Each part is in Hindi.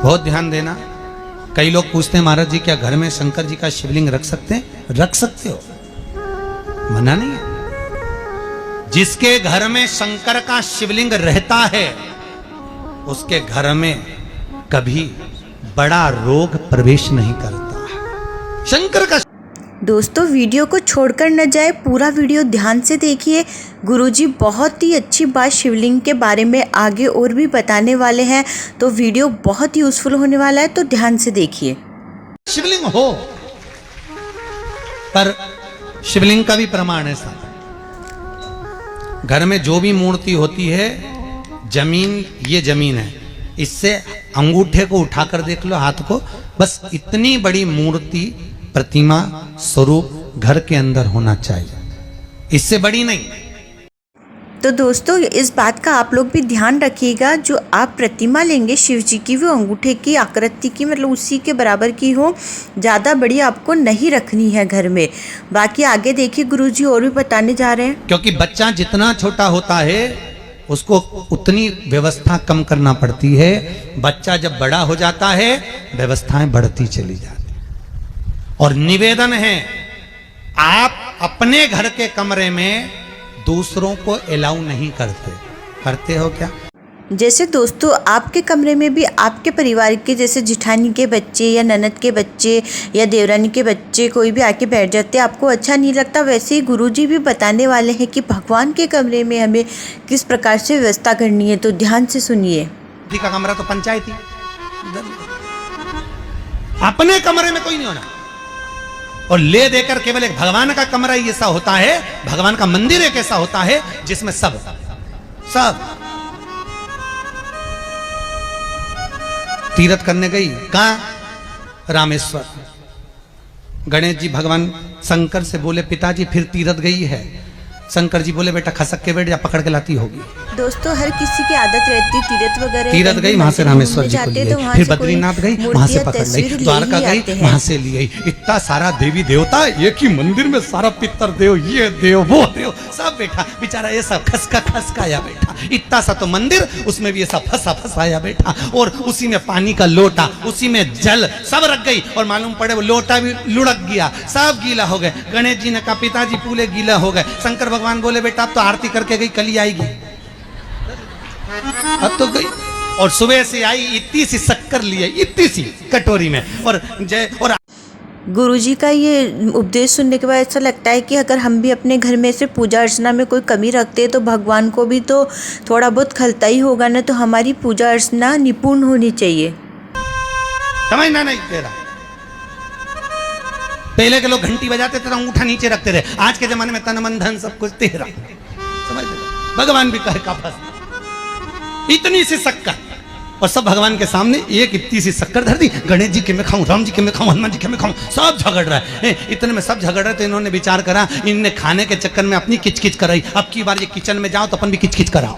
बहुत ध्यान देना। कई लोग पूछते हैं महाराज जी क्या घर में शंकर जी का शिवलिंग रख सकते हैं? रख सकते हो, मना नहीं है। जिसके घर में शंकर का शिवलिंग रहता है उसके घर में कभी बड़ा रोग प्रवेश नहीं करता। शंकर का दोस्तों वीडियो को छोड़कर न जाए, पूरा वीडियो ध्यान से देखिए। गुरुजी बहुत ही अच्छी बात शिवलिंग के बारे में आगे और भी बताने वाले हैं, तो वीडियो बहुत ही यूजफुल होने वाला है, तो ध्यान से देखिए। शिवलिंग हो, पर शिवलिंग का भी प्रमाण है साहब। घर में जो भी मूर्ति होती है, जमीन ये जमीन है, इससे अंगूठे को उठाकर देख लो, हाथ को, बस इतनी बड़ी मूर्ति प्रतिमा स्वरूप घर के अंदर होना चाहिए, इससे बड़ी नहीं। तो दोस्तों इस बात का आप लोग भी ध्यान रखिएगा, जो आप प्रतिमा लेंगे शिव जी की वो अंगूठे की आकृति की, मतलब उसी के बराबर की हो, ज़्यादा बड़ी आपको नहीं रखनी है घर में। बाकी आगे देखिए गुरुजी और भी बताने जा रहे हैं। क्योंकि बच्चा जितना छोटा होता है उसको उतनी व्यवस्था कम करना पड़ती है, बच्चा जब बड़ा हो जाता है व्यवस्थाएं बढ़ती चली जाती। और निवेदन है, आप अपने घर के कमरे में दूसरों को अलाउ नहीं करते। करते हो क्या? जैसे दोस्तों आपके कमरे में भी आपके परिवार के जैसे जिठानी के बच्चे या ननद के बच्चे या देवरानी के बच्चे कोई भी आके बैठ जाते हैं, आपको अच्छा नहीं लगता, वैसे ही गुरुजी भी बताने वाले हैं कि भगवान के कमरे में हमें किस प्रकार से व्यवस्था करनी है, तो ध्यान से सुनिए। का कमरा तो पंचायती, अपने कमरे में कोई नहीं होना। और ले देकर केवल एक भगवान का कमरा ही ऐसा होता है, भगवान का मंदिर एक ऐसा होता है जिसमें सब तीर्थ करने गई। कहां? रामेश्वर। गणेश जी भगवान शंकर से बोले पिताजी फिर तीर्थ गई है। शंकर जी बोले बेटा खसक के बैठ जा, पकड़ के लाती होगी। दोस्तों हर किसी की आदत रहती तीर्थ वगैरह, तीर्थ गई वहां से रामेश्वर जी को लिए, फिर बद्रीनाथ गई वहां से पकड़ ली, द्वारका गई वहां से ली गई। इतना सारा देवी देवता एक ही मंदिर में, सारा पितर देव, ये देव वो देव सब बैठा, बेचारा ये सब खसकाया बैठा। इतना सा तो मंदिर, उसमें भी ऐसा फंसाया बैठा, और उसी में पानी का लोटा, उसी में जल सब रख गई, और मालूम पड़े वो लोटा भी लुढ़क गया, सब गीला हो गए। गणेश जी ने कहा पिताजी पूरे गीला हो गए। शंकर भगवान बोले बेटा अब तो आरती करके गई, कल ही आएगी। अब तो गई, और सुबह से आई, इतनी सी शक्कर लिए, इतनी सी कटोरी में, और जय। और गुरुजी का ये उपदेश सुनने के बाद ऐसा लगता है कि अगर हम भी अपने घर में से पूजा अर्चना में कोई कमी रखते हैं तो भगवान को भी तो थोड़ा बहुत खलता ही होगा ना, तो हमारी पूजा अर्चना निपुण होनी चाहिए। समझना नहीं तेरा। पहले के लोग घंटी बजाते थे, अंगूठा नीचे रखते थे, आज के जमाने में तन मन धन सब कुछ तेरा। समझ भगवान भी कहे का फंस, इतनी सी शक्कर, और सब भगवान के सामने एक इतनी सी शक्कर धर दी। गणेश जी के मैं खाऊं, राम जी के मैं खाऊं, हनुमान जी के मैं खाऊं, सब झगड़ रहा है। इतने में सब झगड़ रहे, तो इन्होंने विचार करा, इनने खाने के चक्कर में अपनी किचकिच कराई, अब की बार ये किचन में जाओ तो अपन भी किचकिच कराओ।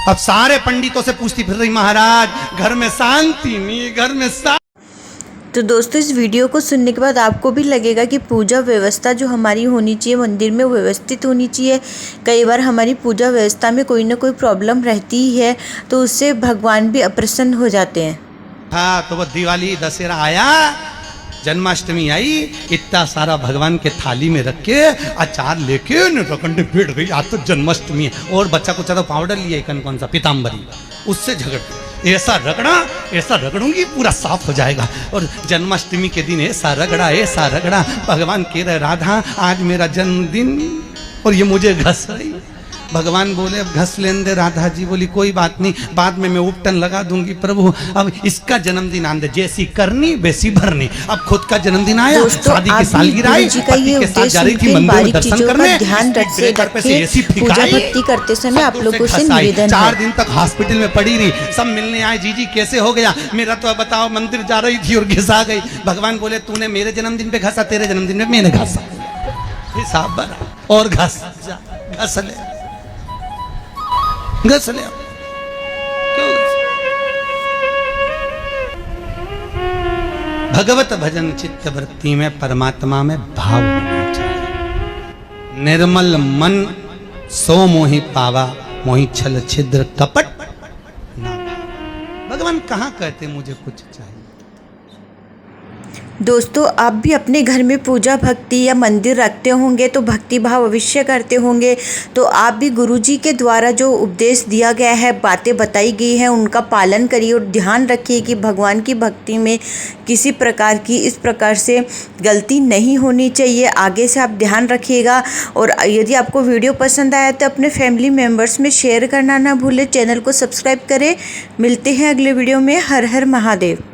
अब सारे पंडितों से पूछती फिर रही महाराज घर में शांति नहीं, घर में तो दोस्तों इस वीडियो को सुनने के बाद आपको भी लगेगा कि पूजा व्यवस्था जो हमारी होनी चाहिए मंदिर में व्यवस्थित होनी चाहिए। कई बार हमारी पूजा व्यवस्था में कोई ना कोई प्रॉब्लम रहती ही है, तो उससे भगवान भी अप्रसन्न हो जाते हैं। हाँ तो वो दिवाली दशहरा आया, जन्माष्टमी आई, इतना सारा भगवान के थाली में रख के अचार लेके रखंडे बैठ गई, आज तो जन्माष्टमी है, और बच्चा कुछ तो पाउडर लिया कौन सा पीताम्बरी, उससे झगड़, ऐसा रगड़ूंगी पूरा साफ हो जाएगा। और जन्माष्टमी के दिन ऐसा रगड़ा भगवान कह रहे राधा आज मेरा जन्मदिन और ये मुझे घस रही। भगवान बोले अब घस लेने दे। राधा जी बोली कोई बात नहीं, बाद में मैं उपटन लगा दूंगी प्रभु, अब इसका जन्मदिन आने दे, जैसी करनी वैसी भरनी। अब खुद का जन्मदिन आया, शादी की सालगिरह आई, पति के साथ जा रही थी मंदिर में दर्शन करने, ध्यान रखे पूजा भक्ति करते समय आप लोगों से निवेदन। 4 दिन तक हॉस्पिटल में पड़ी रही, सब मिलने आए, जीजी कैसे हो गया? मेरा तो बताओ मंदिर जा रही थी और घिसा गई। भगवान बोले तूने मेरे जन्मदिन पे घसा, तेरे जन्मदिन में मैंने घसा, हिसाब बना, और घस ले। क्यों भगवत भजन चित्त वृत्ति में परमात्मा में भाव होना चाहिए। निर्मल मन सो मोहि पावा, मोहि छल छिद्र कपट ना भाव। भगवान कहाँ कहते मुझे कुछ चाहिए। दोस्तों आप भी अपने घर में पूजा भक्ति या मंदिर रखते होंगे तो भक्ति भाव अवश्य करते होंगे, तो आप भी गुरुजी के द्वारा जो उपदेश दिया गया है, बातें बताई गई हैं, उनका पालन करिए और ध्यान रखिए कि भगवान की भक्ति में किसी प्रकार की इस प्रकार से गलती नहीं होनी चाहिए। आगे से आप ध्यान रखिएगा। और यदि आपको वीडियो पसंद आया तो अपने फैमिली मेम्बर्स में शेयर करना ना भूलें। चैनल को सब्सक्राइब करें। मिलते हैं अगले वीडियो में। हर हर महादेव।